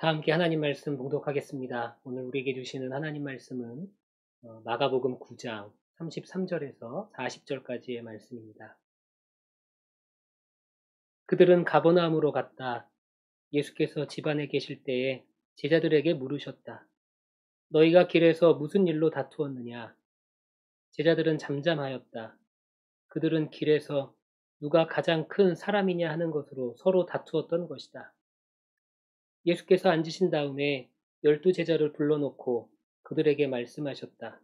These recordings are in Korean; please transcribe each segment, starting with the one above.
다 함께 하나님 말씀 봉독하겠습니다. 오늘 우리에게 주시는 하나님 말씀은 마가복음 9장 33절에서 40절까지의 말씀입니다. 그들은 가버나움으로 갔다. 예수께서 집 안에 계실 때에 제자들에게 물으셨다. 너희가 길에서 무슨 일로 다투었느냐? 제자들은 잠잠하였다. 그들은 길에서 누가 가장 큰 사람이냐 하는 것으로 서로 다투었던 것이다. 예수께서 앉으신 다음에 12제자를 불러놓고 그들에게 말씀하셨다.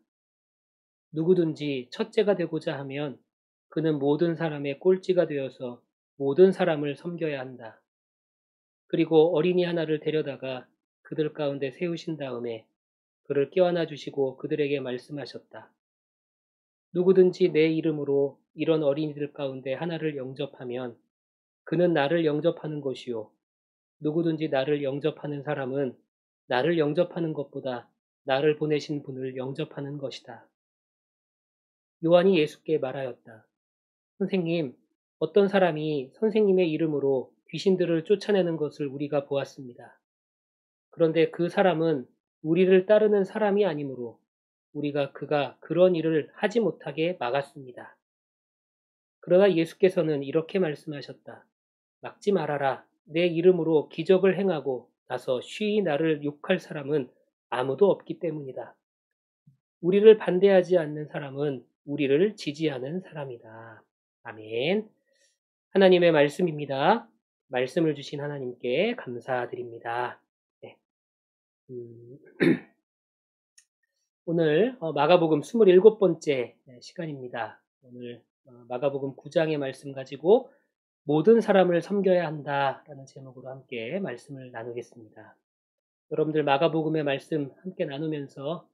누구든지 첫째가 되고자 하면 그는 모든 사람의 꼴찌가 되어서 모든 사람을 섬겨야 한다. 그리고 어린이 하나를 데려다가 그들 가운데 세우신 다음에 그를 껴안아 주시고 그들에게 말씀하셨다. 누구든지 내 이름으로 이런 어린이들 가운데 하나를 영접하면 그는 나를 영접하는 것이요. 누구든지 나를 영접하는 사람은 나를 영접하는 것보다 나를 보내신 분을 영접하는 것이다. 요한이 예수께 말하였다. 선생님, 어떤 사람이 선생님의 이름으로 귀신들을 쫓아내는 것을 우리가 보았습니다. 그런데 그 사람은 우리를 따르는 사람이 아니므로 우리가 그가 그런 일을 하지 못하게 막았습니다. 그러나 예수께서는 이렇게 말씀하셨다. 막지 말아라. 내 이름으로 기적을 행하고 나서 쉬이 나를 욕할 사람은 아무도 없기 때문이다. 우리를 반대하지 않는 사람은 우리를 지지하는 사람이다. 아멘. 하나님의 말씀입니다. 말씀을 주신 하나님께 감사드립니다. 네. 오늘 마가복음 27번째 시간입니다. 오늘 마가복음 9장의 말씀 가지고 모든 사람을 섬겨야 한다라는 제목으로 함께 말씀을 나누겠습니다. 여러분들 마가복음의 말씀 함께 나누면서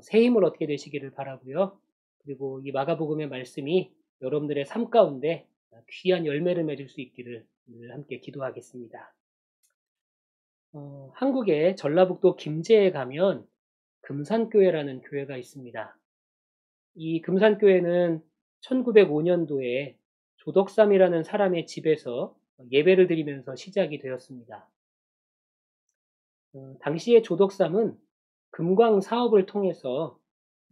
새 힘을 얻게 되시기를 바라고요. 그리고 이 마가복음의 말씀이 여러분들의 삶 가운데 귀한 열매를 맺을 수 있기를 오늘 함께 기도하겠습니다. 한국의 전라북도 김제에 가면 금산교회라는 교회가 있습니다. 이 금산교회는 1905년도에 조덕삼이라는 사람의 집에서 예배를 드리면서 시작이 되었습니다. 당시에 조덕삼은 금광 사업을 통해서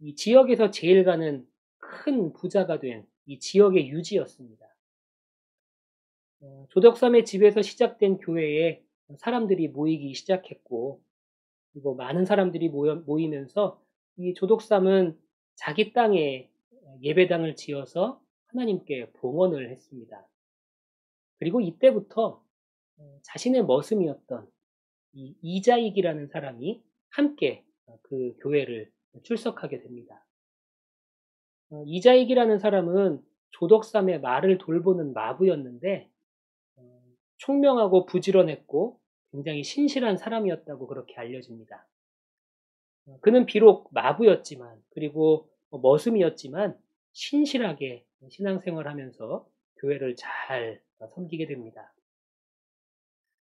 이 지역에서 제일 가는 큰 부자가 된 이 지역의 유지였습니다. 조덕삼의 집에서 시작된 교회에 사람들이 모이기 시작했고, 그리고 많은 사람들이 모이면서 이 조덕삼은 자기 땅에 예배당을 지어서 하나님께 봉헌을 했습니다. 그리고 이때부터 자신의 머슴이었던 이 이자익이라는 사람이 함께 그 교회를 출석하게 됩니다. 이자익이라는 사람은 조덕삼의 말을 돌보는 마부였는데 총명하고 부지런했고 굉장히 신실한 사람이었다고 그렇게 알려집니다. 그는 비록 마부였지만 그리고 머슴이었지만 신실하게 신앙생활하면서 교회를 잘 섬기게 됩니다.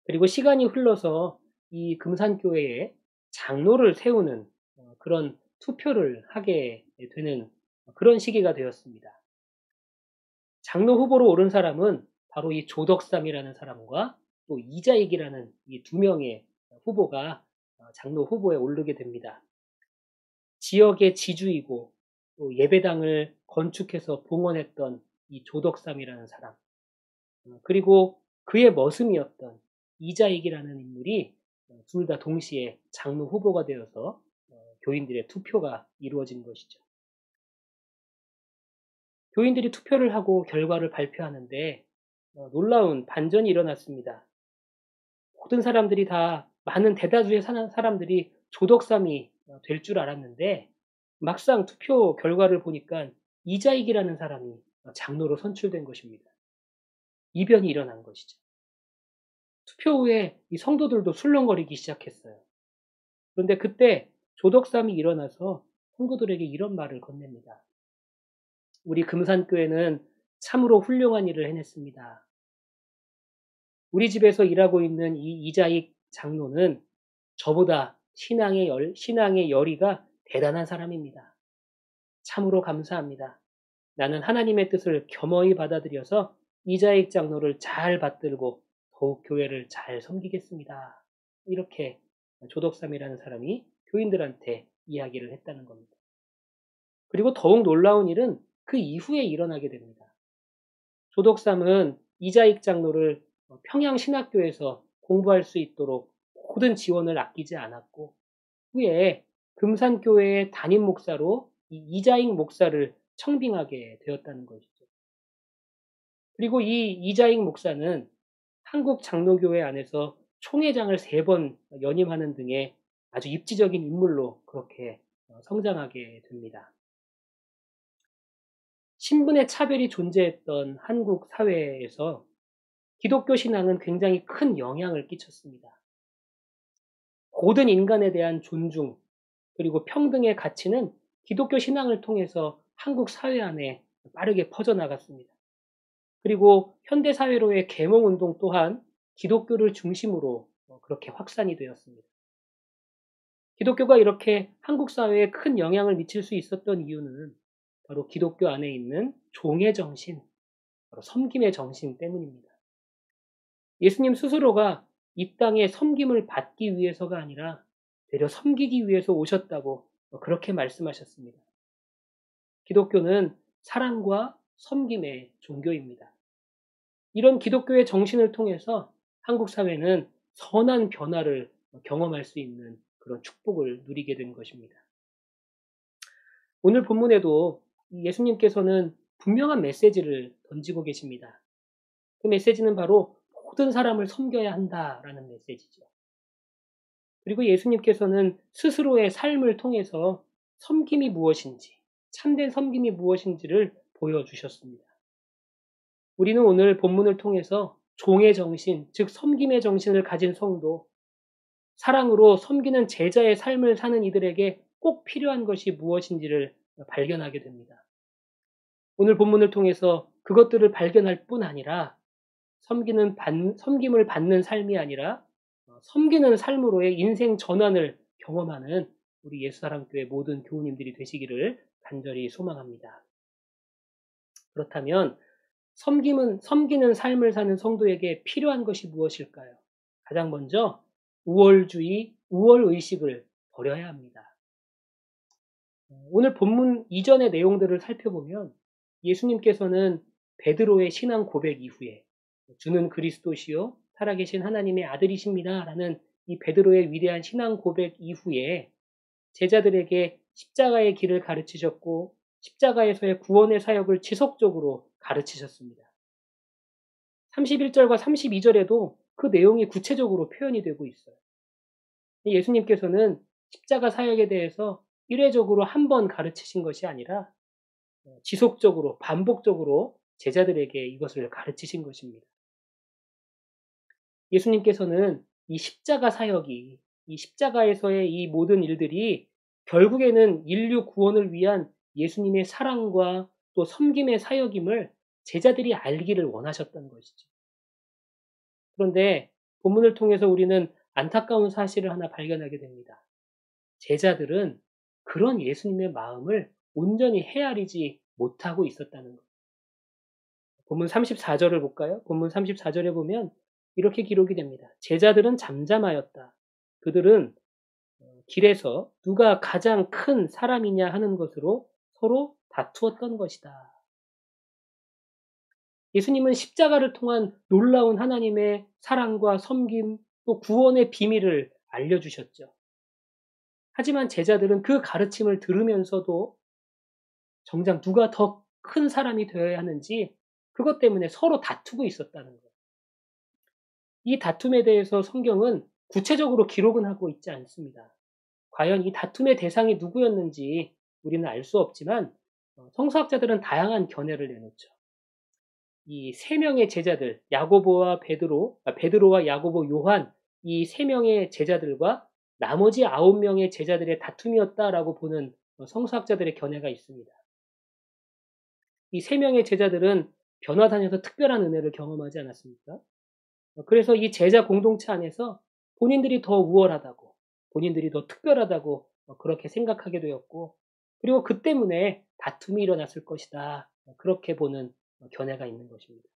그리고 시간이 흘러서 이 금산교회에 장로를 세우는 그런 투표를 하게 되는 그런 시기가 되었습니다. 장로 후보로 오른 사람은 바로 이 조덕삼이라는 사람과 또 이자익이라는 이 두 명의 후보가 장로 후보에 오르게 됩니다. 지역의 지주이고 또 예배당을 건축해서 봉헌했던 이 조덕삼이라는 사람, 그리고 그의 머슴이었던 이자익이라는 인물이 둘 다 동시에 장로 후보가 되어서 교인들의 투표가 이루어진 것이죠. 교인들이 투표를 하고 결과를 발표하는데 놀라운 반전이 일어났습니다. 모든 사람들이 다 많은 대다수의 사람들이 조덕삼이 될 줄 알았는데 막상 투표 결과를 보니까 이자익이라는 사람이 장로로 선출된 것입니다. 이변이 일어난 것이죠. 투표 후에 이 성도들도 술렁거리기 시작했어요. 그런데 그때 조덕삼이 일어나서 성도들에게 이런 말을 건넵니다. 우리 금산교회는 참으로 훌륭한 일을 해냈습니다. 우리 집에서 일하고 있는 이 이자익 장로는 저보다 신앙의 열의가 대단한 사람입니다. 참으로 감사합니다. 나는 하나님의 뜻을 겸허히 받아들여서 이자익 장로를 잘 받들고 더욱 교회를 잘 섬기겠습니다. 이렇게 조덕삼이라는 사람이 교인들한테 이야기를 했다는 겁니다. 그리고 더욱 놀라운 일은 그 이후에 일어나게 됩니다. 조덕삼은 이자익 장로를 평양신학교에서 공부할 수 있도록 모든 지원을 아끼지 않았고, 후에 금산교회의 담임 목사로 이 이자익 목사를 청빙하게 되었다는 것이죠. 그리고 이 이자익 목사는 한국 장로교회 안에서 총회장을 3번 연임하는 등의 아주 입지적인 인물로 그렇게 성장하게 됩니다. 신분의 차별이 존재했던 한국 사회에서 기독교 신앙은 굉장히 큰 영향을 끼쳤습니다. 모든 인간에 대한 존중 그리고 평등의 가치는 기독교 신앙을 통해서 한국 사회 안에 빠르게 퍼져나갔습니다. 그리고 현대사회로의 계몽운동 또한 기독교를 중심으로 그렇게 확산이 되었습니다. 기독교가 이렇게 한국 사회에 큰 영향을 미칠 수 있었던 이유는 바로 기독교 안에 있는 종의 정신, 바로 섬김의 정신 때문입니다. 예수님 스스로가 이 땅에 섬김을 받기 위해서가 아니라 되려 섬기기 위해서 오셨다고 그렇게 말씀하셨습니다. 기독교는 사랑과 섬김의 종교입니다. 이런 기독교의 정신을 통해서 한국 사회는 선한 변화를 경험할 수 있는 그런 축복을 누리게 된 것입니다. 오늘 본문에도 예수님께서는 분명한 메시지를 던지고 계십니다. 그 메시지는 바로 모든 사람을 섬겨야 한다라는 메시지죠. 그리고 예수님께서는 스스로의 삶을 통해서 섬김이 무엇인지, 참된 섬김이 무엇인지를 보여주셨습니다. 우리는 오늘 본문을 통해서 종의 정신, 즉 섬김의 정신을 가진 성도, 사랑으로 섬기는 제자의 삶을 사는 이들에게 꼭 필요한 것이 무엇인지를 발견하게 됩니다. 오늘 본문을 통해서 그것들을 발견할 뿐 아니라 섬김을 받는 삶이 아니라 섬기는 삶으로의 인생 전환을 경험하는 우리 예수사랑교회 모든 교우님들이 되시기를 간절히 소망합니다. 그렇다면 섬기는 삶을 사는 성도에게 필요한 것이 무엇일까요? 가장 먼저 우월주의, 우월의식을 버려야 합니다. 오늘 본문 이전의 내용들을 살펴보면 예수님께서는 베드로의 신앙 고백 이후에 주는 그리스도시요 살아계신 하나님의 아들이십니다 라는 이 베드로의 위대한 신앙 고백 이후에 제자들에게 십자가의 길을 가르치셨고 십자가에서의 구원의 사역을 지속적으로 가르치셨습니다. 31절과 32절에도 그 내용이 구체적으로 표현이 되고 있어요. 예수님께서는 십자가 사역에 대해서 일회적으로 한 번 가르치신 것이 아니라 지속적으로 반복적으로 제자들에게 이것을 가르치신 것입니다. 예수님께서는 이 십자가 사역이, 이 십자가에서의 이 모든 일들이 결국에는 인류 구원을 위한 예수님의 사랑과 또 섬김의 사역임을 제자들이 알기를 원하셨던 것이죠. 그런데 본문을 통해서 우리는 안타까운 사실을 하나 발견하게 됩니다. 제자들은 그런 예수님의 마음을 온전히 헤아리지 못하고 있었다는 것. 본문 34절을 볼까요? 본문 34절에 보면 이렇게 기록이 됩니다. 제자들은 잠잠하였다. 그들은 길에서 누가 가장 큰 사람이냐 하는 것으로 서로 다투었던 것이다. 예수님은 십자가를 통한 놀라운 하나님의 사랑과 섬김 또 구원의 비밀을 알려주셨죠. 하지만 제자들은 그 가르침을 들으면서도 정작 누가 더 큰 사람이 되어야 하는지 그것 때문에 서로 다투고 있었다는 거예요. 이 다툼에 대해서 성경은 구체적으로 기록은 하고 있지 않습니다. 과연 이 다툼의 대상이 누구였는지 우리는 알 수 없지만 성서학자들은 다양한 견해를 내놓죠. 이 세 명의 제자들, 야고보와 베드로와 야고보, 요한, 이 세 명의 제자들과 나머지 9명의 제자들의 다툼이었다라고 보는 성서학자들의 견해가 있습니다. 이 세 명의 제자들은 변화산에서 특별한 은혜를 경험하지 않았습니까? 그래서 이 제자 공동체 안에서 본인들이 더 우월하다고, 본인들이 더 특별하다고 그렇게 생각하게 되었고, 그리고 그 때문에 다툼이 일어났을 것이다. 그렇게 보는 견해가 있는 것입니다.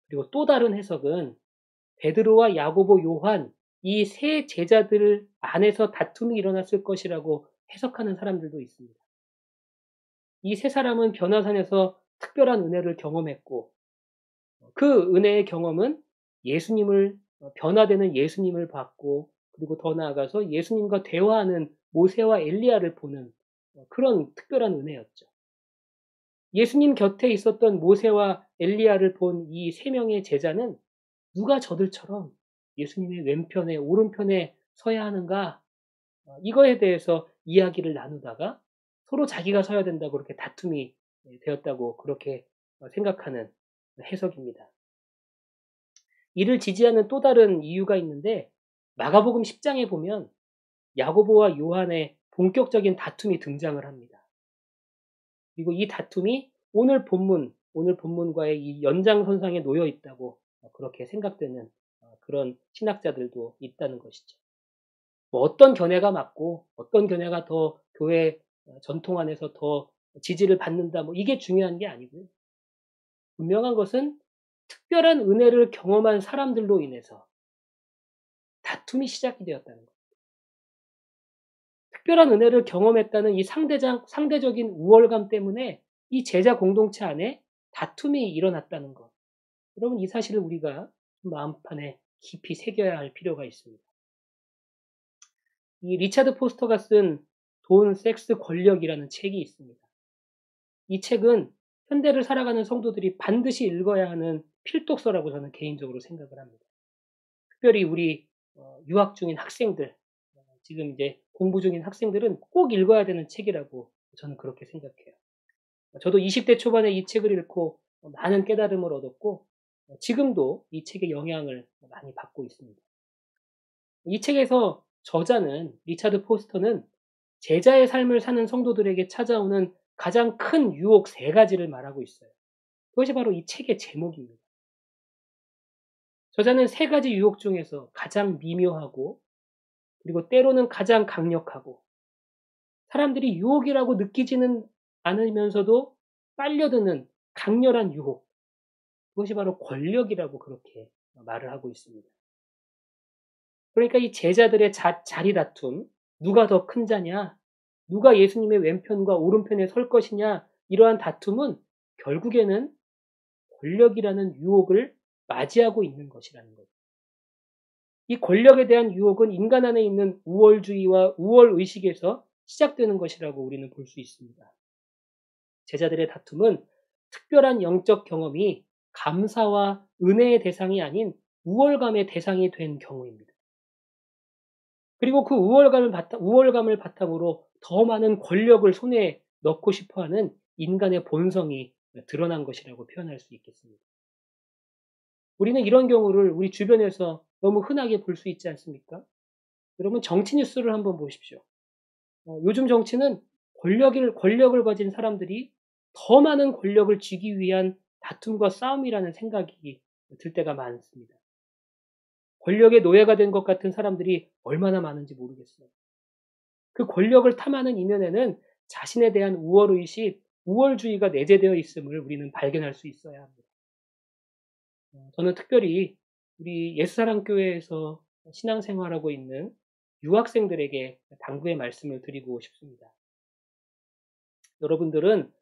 그리고 또 다른 해석은 베드로와 야고보, 요한 이 세 제자들 안에서 다툼이 일어났을 것이라고 해석하는 사람들도 있습니다. 이 세 사람은 변화산에서 특별한 은혜를 경험했고, 그 은혜의 경험은 예수님을, 변화되는 예수님을 봤고, 그리고 더 나아가서 예수님과 대화하는 모세와 엘리야를 보는 그런 특별한 은혜였죠. 예수님 곁에 있었던 모세와 엘리야를 본 이 세 명의 제자는 누가 저들처럼 예수님의 왼편에, 오른편에 서야 하는가? 이거에 대해서 이야기를 나누다가 서로 자기가 서야 된다고 그렇게 다툼이 되었다고 그렇게 생각하는 해석입니다. 이를 지지하는 또 다른 이유가 있는데, 마가복음 10장에 보면 야고보와 요한의 본격적인 다툼이 등장을 합니다. 그리고 이 다툼이 오늘 본문과의 이 연장선상에 놓여 있다고 그렇게 생각되는 그런 신학자들도 있다는 것이죠. 뭐 어떤 견해가 맞고 어떤 견해가 더 교회 전통 안에서 더 지지를 받는다, 뭐 이게 중요한 게 아니고요. 분명한 것은 특별한 은혜를 경험한 사람들로 인해서 다툼이 시작이 되었다는 것. 특별한 은혜를 경험했다는 이 상대적인 우월감 때문에 이 제자 공동체 안에 다툼이 일어났다는 것. 여러분, 이 사실을 우리가 마음판에 깊이 새겨야 할 필요가 있습니다. 이 리차드 포스터가 쓴 돈, 섹스, 권력이라는 책이 있습니다. 이 책은 현대를 살아가는 성도들이 반드시 읽어야 하는 필독서라고 저는 개인적으로 생각을 합니다. 특별히 우리 유학 중인 학생들, 지금 이제 공부 중인 학생들은 꼭 읽어야 되는 책이라고 저는 그렇게 생각해요. 저도 20대 초반에 이 책을 읽고 많은 깨달음을 얻었고, 지금도 이 책의 영향을 많이 받고 있습니다. 이 책에서 저자는, 리차드 포스터는 제자의 삶을 사는 성도들에게 찾아오는 가장 큰 유혹 3가지를 말하고 있어요. 그것이 바로 이 책의 제목입니다. 저자는 3가지 유혹 중에서 가장 미묘하고, 그리고 때로는 가장 강력하고, 사람들이 유혹이라고 느끼지는 않으면서도 빨려드는 강렬한 유혹, 그것이 바로 권력이라고 그렇게 말을 하고 있습니다. 그러니까 이 제자들의 자리 다툼, 누가 더 큰 자냐, 누가 예수님의 왼편과 오른편에 설 것이냐, 이러한 다툼은 결국에는 권력이라는 유혹을 맞이하고 있는 것이라는 거죠. 이 권력에 대한 유혹은 인간 안에 있는 우월주의와 우월의식에서 시작되는 것이라고 우리는 볼 수 있습니다. 제자들의 다툼은 특별한 영적 경험이 감사와 은혜의 대상이 아닌 우월감의 대상이 된 경우입니다. 그리고 그 우월감을 바탕으로 더 많은 권력을 손에 넣고 싶어하는 인간의 본성이 드러난 것이라고 표현할 수 있겠습니다. 우리는 이런 경우를 우리 주변에서 너무 흔하게 볼 수 있지 않습니까? 여러분, 정치 뉴스를 한번 보십시오. 요즘 정치는 권력을 가진 사람들이 더 많은 권력을 쥐기 위한 다툼과 싸움이라는 생각이 들 때가 많습니다. 권력의 노예가 된 것 같은 사람들이 얼마나 많은지 모르겠어요. 그 권력을 탐하는 이면에는 자신에 대한 우월의식, 우월주의가 내재되어 있음을 우리는 발견할 수 있어야 합니다. 저는 특별히 우리 예수사랑교회에서 신앙생활하고 있는 유학생들에게 당부의 말씀을 드리고 싶습니다. 여러분들은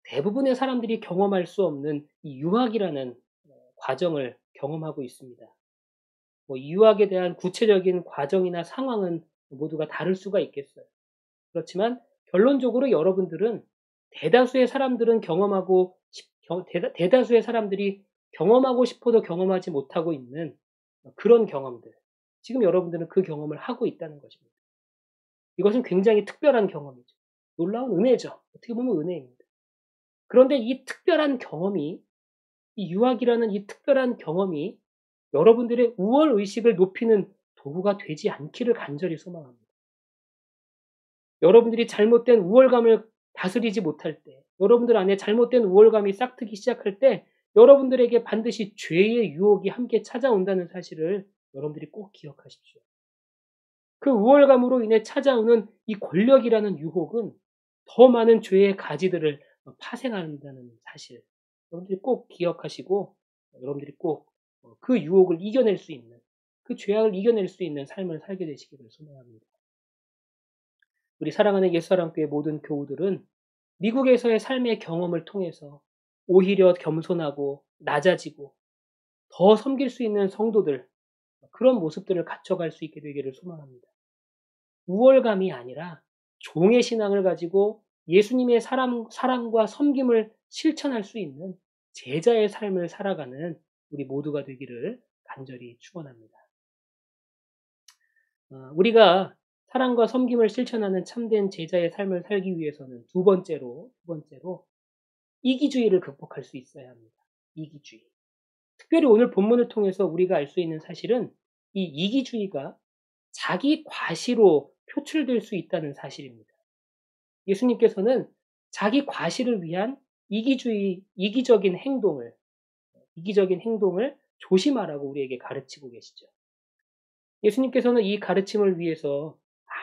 대부분의 사람들이 경험할 수 없는 이 유학이라는 과정을 경험하고 있습니다. 이 유학에 대한 구체적인 과정이나 상황은 모두가 다를 수가 있겠어요. 그렇지만 결론적으로 여러분들은 대다수의 사람들이 경험하고 싶어도 경험하지 못하고 있는 그런 경험들. 지금 여러분들은 그 경험을 하고 있다는 것입니다. 이것은 굉장히 특별한 경험이죠. 놀라운 은혜죠. 어떻게 보면 은혜입니다. 그런데 이 특별한 경험이 이 유학이라는 이 특별한 경험이 여러분들의 우월 의식을 높이는 도구가 되지 않기를 간절히 소망합니다. 여러분들이 잘못된 우월감을 다스리지 못할 때, 여러분들 안에 잘못된 우월감이 싹트기 시작할 때 여러분들에게 반드시 죄의 유혹이 함께 찾아온다는 사실을 여러분들이 꼭 기억하십시오. 그 우월감으로 인해 찾아오는 이 권력이라는 유혹은 더 많은 죄의 가지들을 파생한다는 사실, 여러분들이 꼭 기억하시고 여러분들이 꼭 그 유혹을 이겨낼 수 있는, 그 죄악을 이겨낼 수 있는 삶을 살게 되시기를 소망합니다. 우리 사랑하는 옛사랑교회 모든 교우들은 미국에서의 삶의 경험을 통해서 오히려 겸손하고 낮아지고 더 섬길 수 있는 성도들, 그런 모습들을 갖춰갈 수 있게 되기를 소망합니다. 우월감이 아니라 종의 신앙을 가지고 예수님의 사랑과 섬김을 실천할 수 있는 제자의 삶을 살아가는 우리 모두가 되기를 간절히 축원합니다. 우리가 사랑과 섬김을 실천하는 참된 제자의 삶을 살기 위해서는 두 번째로 이기주의를 극복할 수 있어야 합니다. 이기주의. 특별히 오늘 본문을 통해서 우리가 알 수 있는 사실은 이 이기주의가 자기 과시로 표출될 수 있다는 사실입니다. 예수님께서는 자기 과시를 위한 이기적인 행동을 조심하라고 우리에게 가르치고 계시죠. 예수님께서는 이 가르침을 위해서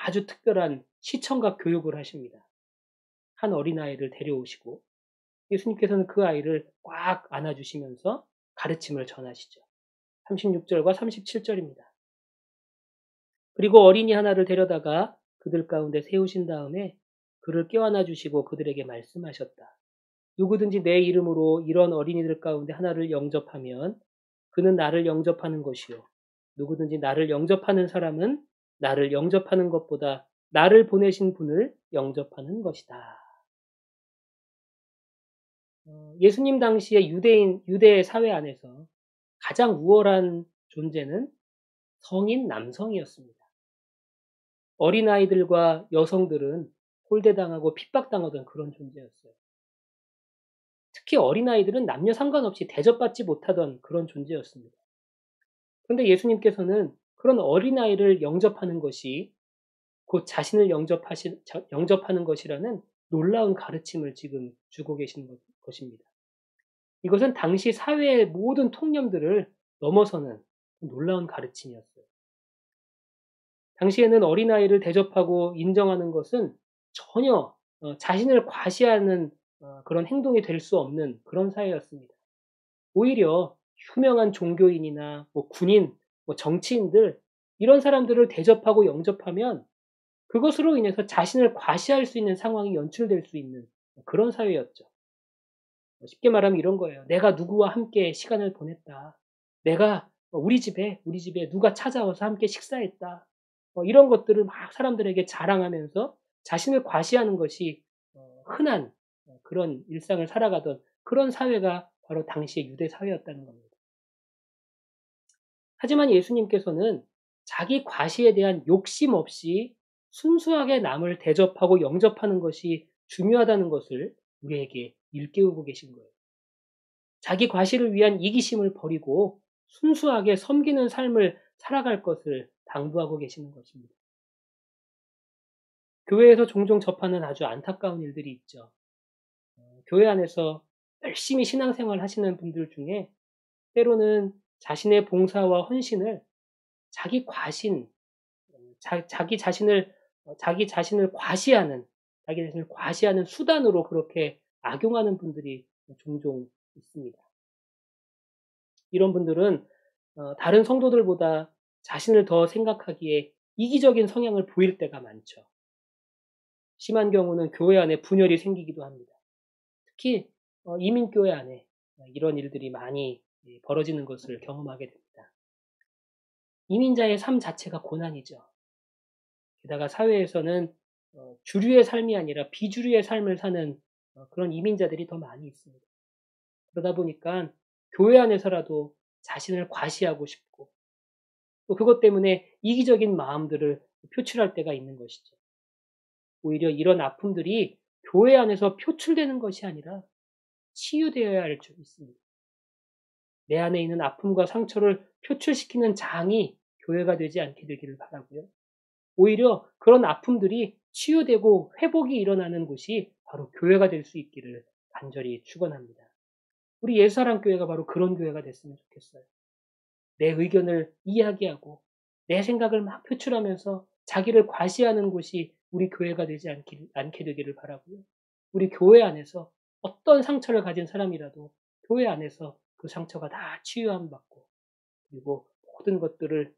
아주 특별한 시청각 교육을 하십니다. 한 어린아이를 데려오시고 예수님께서는 그 아이를 꽉 안아주시면서 가르침을 전하시죠. 36절과 37절입니다. 그리고 어린이 하나를 데려다가 그들 가운데 세우신 다음에 그를 껴안아 주시고 그들에게 말씀하셨다. 누구든지 내 이름으로 이런 어린이들 가운데 하나를 영접하면 그는 나를 영접하는 것이요. 누구든지 나를 영접하는 사람은 나를 영접하는 것보다 나를 보내신 분을 영접하는 것이다. 예수님 당시의 유대 사회 안에서 가장 우월한 존재는 성인 남성이었습니다. 어린아이들과 여성들은 홀대당하고 핍박당하던 그런 존재였어요. 특히 어린아이들은 남녀 상관없이 대접받지 못하던 그런 존재였습니다. 그런데 예수님께서는 그런 어린아이를 영접하는 것이 곧 자신을 영접하는 것이라는 놀라운 가르침을 지금 주고 계시는 것입니다. 이것은 당시 사회의 모든 통념들을 넘어서는 놀라운 가르침이었어요. 당시에는 어린아이를 대접하고 인정하는 것은 전혀 자신을 과시하는 그런 행동이 될 수 없는 그런 사회였습니다. 오히려 유명한 종교인이나 군인, 정치인들, 이런 사람들을 대접하고 영접하면 그것으로 인해서 자신을 과시할 수 있는 상황이 연출될 수 있는 그런 사회였죠. 쉽게 말하면 이런 거예요. 내가 누구와 함께 시간을 보냈다. 내가 우리 집에 누가 찾아와서 함께 식사했다. 이런 것들을 막 사람들에게 자랑하면서 자신을 과시하는 것이 흔한 그런 일상을 살아가던 그런 사회가 바로 당시의 유대 사회였다는 겁니다. 하지만 예수님께서는 자기 과시에 대한 욕심 없이 순수하게 남을 대접하고 영접하는 것이 중요하다는 것을 우리에게 일깨우고 계신 거예요. 자기 과시를 위한 이기심을 버리고 순수하게 섬기는 삶을 살아갈 것을 당부하고 계시는 것입니다. 교회에서 종종 접하는 아주 안타까운 일들이 있죠. 교회 안에서 열심히 신앙생활 하시는 분들 중에 때로는 자신의 봉사와 헌신을 자기 과신, 자기 자신을 과시하는 수단으로 그렇게 악용하는 분들이 종종 있습니다. 이런 분들은 다른 성도들보다 자신을 더 생각하기에 이기적인 성향을 보일 때가 많죠. 심한 경우는 교회 안에 분열이 생기기도 합니다. 특히 이민교회 안에 이런 일들이 많이 벌어지는 것을 경험하게 됩니다. 이민자의 삶 자체가 고난이죠. 게다가 사회에서는 주류의 삶이 아니라 비주류의 삶을 사는 그런 이민자들이 더 많이 있습니다. 그러다 보니까 교회 안에서라도 자신을 과시하고 싶고 또 그것 때문에 이기적인 마음들을 표출할 때가 있는 것이죠. 오히려 이런 아픔들이 교회 안에서 표출되는 것이 아니라 치유되어야 할 줄 믿습니다. 내 안에 있는 아픔과 상처를 표출시키는 장이 교회가 되지 않게 되기를 바라고요. 오히려 그런 아픔들이 치유되고 회복이 일어나는 곳이 바로 교회가 될 수 있기를 간절히 축원합니다. 우리 예수사랑교회가 바로 그런 교회가 됐으면 좋겠어요. 내 의견을 이야기하고 내 생각을 막 표출하면서 자기를 과시하는 곳이 우리 교회가 되지 않게 되기를 바라고요. 우리 교회 안에서 어떤 상처를 가진 사람이라도 교회 안에서 그 상처가 다 치유함 받고 그리고 모든 것들을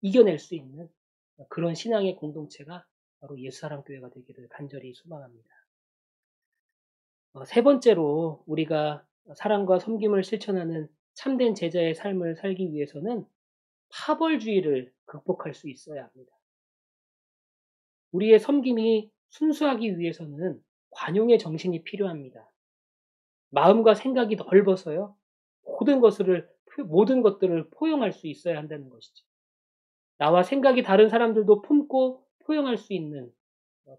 이겨낼 수 있는 그런 신앙의 공동체가 바로 예수사랑교회가 되기를 간절히 소망합니다. 세 번째로 우리가 사랑과 섬김을 실천하는 참된 제자의 삶을 살기 위해서는 파벌주의를 극복할 수 있어야 합니다. 우리의 섬김이 순수하기 위해서는 관용의 정신이 필요합니다. 마음과 생각이 넓어서요. 모든 것들을 포용할 수 있어야 한다는 것이죠. 나와 생각이 다른 사람들도 품고 포용할 수 있는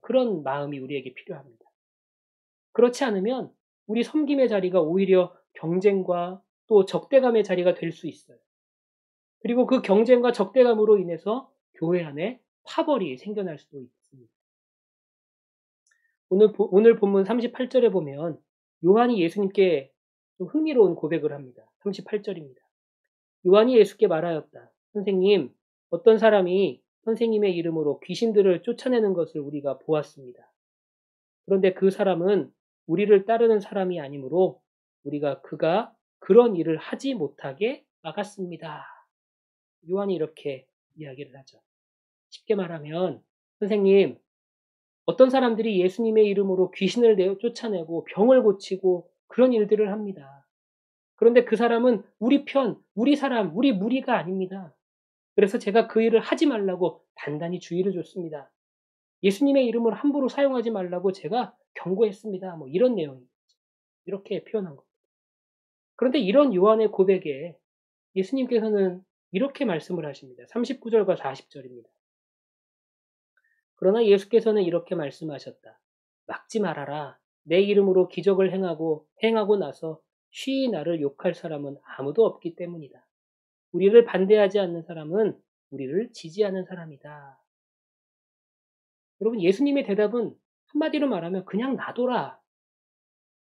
그런 마음이 우리에게 필요합니다. 그렇지 않으면 우리 섬김의 자리가 오히려 경쟁과 또 적대감의 자리가 될 수 있어요. 그리고 그 경쟁과 적대감으로 인해서 교회 안에 파벌이 생겨날 수도 있습니다. 오늘 본문 38절에 보면 요한이 예수님께 좀 흥미로운 고백을 합니다. 38절입니다. 요한이 예수께 말하였다. 선생님, 어떤 사람이 선생님의 이름으로 귀신들을 쫓아내는 것을 우리가 보았습니다. 그런데 그 사람은 우리를 따르는 사람이 아니므로 우리가 그가 그런 일을 하지 못하게 막았습니다. 요한이 이렇게 이야기를 하죠. 쉽게 말하면 선생님, 어떤 사람들이 예수님의 이름으로 귀신을 쫓아내고 병을 고치고 그런 일들을 합니다. 그런데 그 사람은 우리 편, 우리 사람, 우리 무리가 아닙니다. 그래서 제가 그 일을 하지 말라고 단단히 주의를 줬습니다. 예수님의 이름을 함부로 사용하지 말라고 제가 경고했습니다. 뭐 이런 내용입니다. 이렇게 표현한 겁니다. 그런데 이런 요한의 고백에 예수님께서는 이렇게 말씀을 하십니다. 39절과 40절입니다. 그러나 예수께서는 이렇게 말씀하셨다. 막지 말아라. 내 이름으로 기적을 행하고 나서 쉬이 나를 욕할 사람은 아무도 없기 때문이다. 우리를 반대하지 않는 사람은 우리를 지지하는 사람이다. 여러분, 예수님의 대답은 한마디로 말하면 그냥 놔둬라.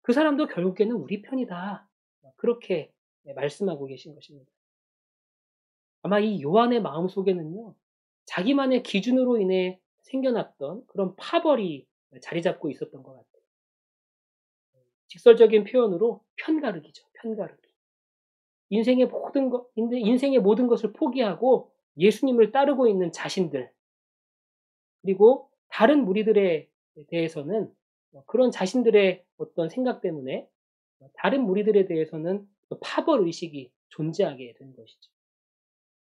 그 사람도 결국에는 우리 편이다. 그렇게 말씀하고 계신 것입니다. 아마 이 요한의 마음 속에는요, 자기만의 기준으로 인해 생겨났던 그런 파벌이 자리 잡고 있었던 것 같아요. 직설적인 표현으로 편가르기죠. 편가르기. 인생의 모든 것을 포기하고 예수님을 따르고 있는 자신들, 그리고 다른 무리들에 대해서는 그런 자신들의 어떤 생각 때문에 다른 무리들에 대해서는 파벌 의식이 존재하게 된 것이죠.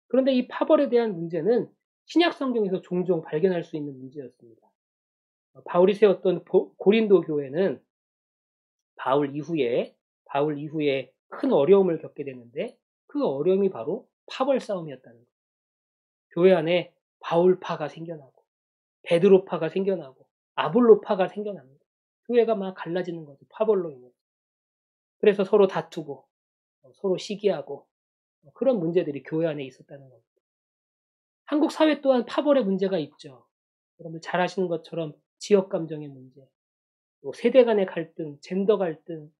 그런데 이 파벌에 대한 문제는 신약 성경에서 종종 발견할 수 있는 문제였습니다. 바울이 세웠던 고린도 교회는 바울 이후에 큰 어려움을 겪게 되는데 그 어려움이 바로 파벌 싸움이었다는 거예요. 교회 안에 바울파가 생겨나고 베드로파가 생겨나고 아볼로파가 생겨납니다. 교회가 막 갈라지는 거죠. 파벌로 인해서. 그래서 서로 다투고 서로 시기하고 그런 문제들이 교회 안에 있었다는 겁니다. 한국 사회 또한 파벌의 문제가 있죠. 여러분들 잘 아시는 것처럼 지역 감정의 문제, 또 세대 간의 갈등, 젠더 갈등,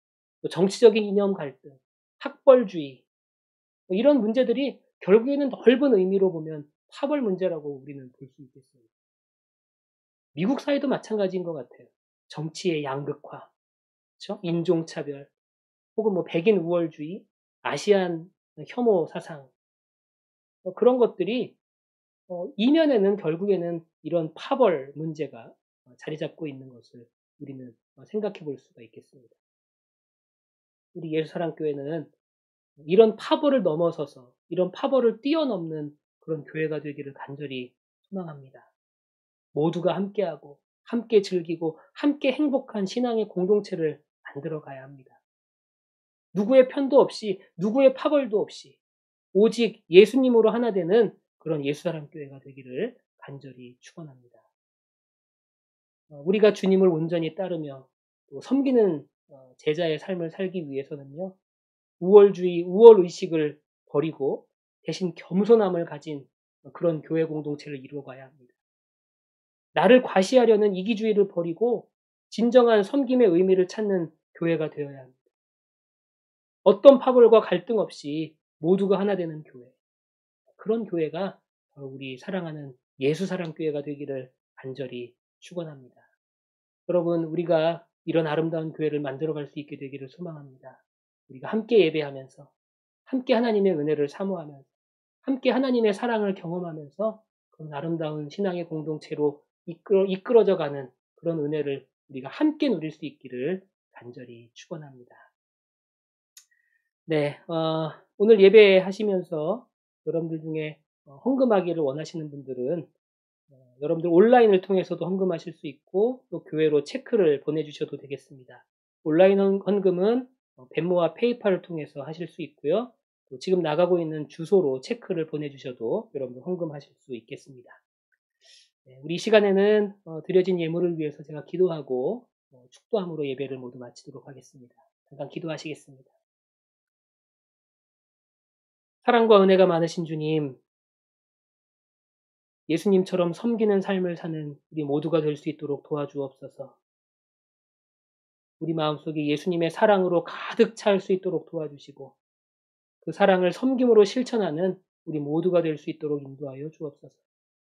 또 정치적인 이념 갈등, 학벌주의 이런 문제들이 결국에는 넓은 의미로 보면 파벌 문제라고 우리는 볼 수 있겠습니다. 미국 사회도 마찬가지인 것 같아요. 정치의 양극화, 그렇죠? 인종차별, 혹은 뭐 백인 우월주의, 아시안 혐오 사상 그런 것들이 이면에는 결국에는 이런 파벌 문제가 자리 잡고 있는 것을 우리는 생각해 볼 수가 있겠습니다. 우리 예수사랑교회는 이런 파벌을 넘어서서 이런 파벌을 뛰어넘는 그런 교회가 되기를 간절히 소망합니다. 모두가 함께하고 함께 즐기고 함께 행복한 신앙의 공동체를 만들어 가야 합니다. 누구의 편도 없이 누구의 파벌도 없이 오직 예수님으로 하나 되는 그런 예수사랑교회가 되기를 간절히 축원합니다. 우리가 주님을 온전히 따르며 또 섬기는 제자의 삶을 살기 위해서는요. 우월주의, 우월의식을 버리고 대신 겸손함을 가진 그런 교회 공동체를 이루어가야 합니다. 나를 과시하려는 이기주의를 버리고 진정한 섬김의 의미를 찾는 교회가 되어야 합니다. 어떤 파벌과 갈등 없이 모두가 하나 되는 교회. 그런 교회가 우리 사랑하는 예수사랑교회가 되기를 간절히 축원합니다. 여러분, 우리가 이런 아름다운 교회를 만들어갈 수 있게 되기를 소망합니다. 우리가 함께 예배하면서, 함께 하나님의 은혜를 사모하면서, 함께 하나님의 사랑을 경험하면서 그런 아름다운 신앙의 공동체로 이끌어져가는 그런 은혜를 우리가 함께 누릴 수 있기를 간절히 축원합니다. 네, 오늘 예배하시면서 여러분들 중에 헌금하기를 원하시는 분들은 여러분들 온라인을 통해서도 헌금하실 수 있고 또 교회로 체크를 보내주셔도 되겠습니다. 온라인 헌금은 벤모와 페이팔을 통해서 하실 수 있고요. 또 지금 나가고 있는 주소로 체크를 보내주셔도 여러분들 헌금하실 수 있겠습니다. 네, 우리 시간에는 드려진 예물을 위해서 제가 기도하고 축도함으로 예배를 모두 마치도록 하겠습니다. 잠깐 기도하시겠습니다. 사랑과 은혜가 많으신 주님, 예수님처럼 섬기는 삶을 사는 우리 모두가 될 수 있도록 도와주옵소서. 우리 마음속에 예수님의 사랑으로 가득 찰 수 있도록 도와주시고 그 사랑을 섬김으로 실천하는 우리 모두가 될 수 있도록 인도하여 주옵소서.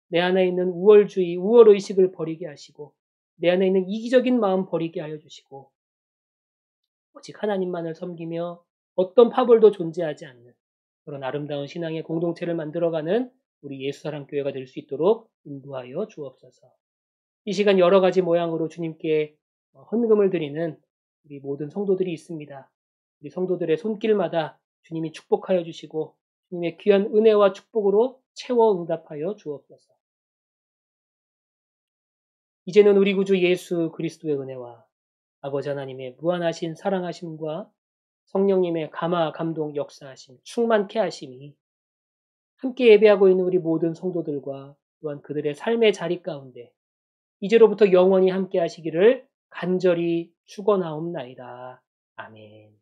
내 안에 있는 우월주의, 우월의식을 버리게 하시고 내 안에 있는 이기적인 마음 버리게 하여 주시고 오직 하나님만을 섬기며 어떤 파벌도 존재하지 않는 그런 아름다운 신앙의 공동체를 만들어가는 우리 예수사랑교회가 될 수 있도록 인도하여 주옵소서. 이 시간 여러 가지 모양으로 주님께 헌금을 드리는 우리 모든 성도들이 있습니다. 우리 성도들의 손길마다 주님이 축복하여 주시고 주님의 귀한 은혜와 축복으로 채워 응답하여 주옵소서. 이제는 우리 구주 예수 그리스도의 은혜와 아버지 하나님의 무한하신 사랑하심과 성령님의 감화 감동 역사하심 충만케 하심이 함께 예배하고 있는 우리 모든 성도들과 또한 그들의 삶의 자리 가운데 이제로부터 영원히 함께 하시기를 간절히 축원하옵나이다. 아멘.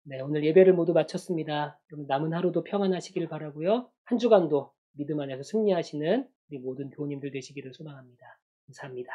네, 오늘 예배를 모두 마쳤습니다. 그럼 남은 하루도 평안하시길 바라고요. 한 주간도 믿음 안에서 승리하시는 우리 모든 교우님들 되시기를 소망합니다. 감사합니다.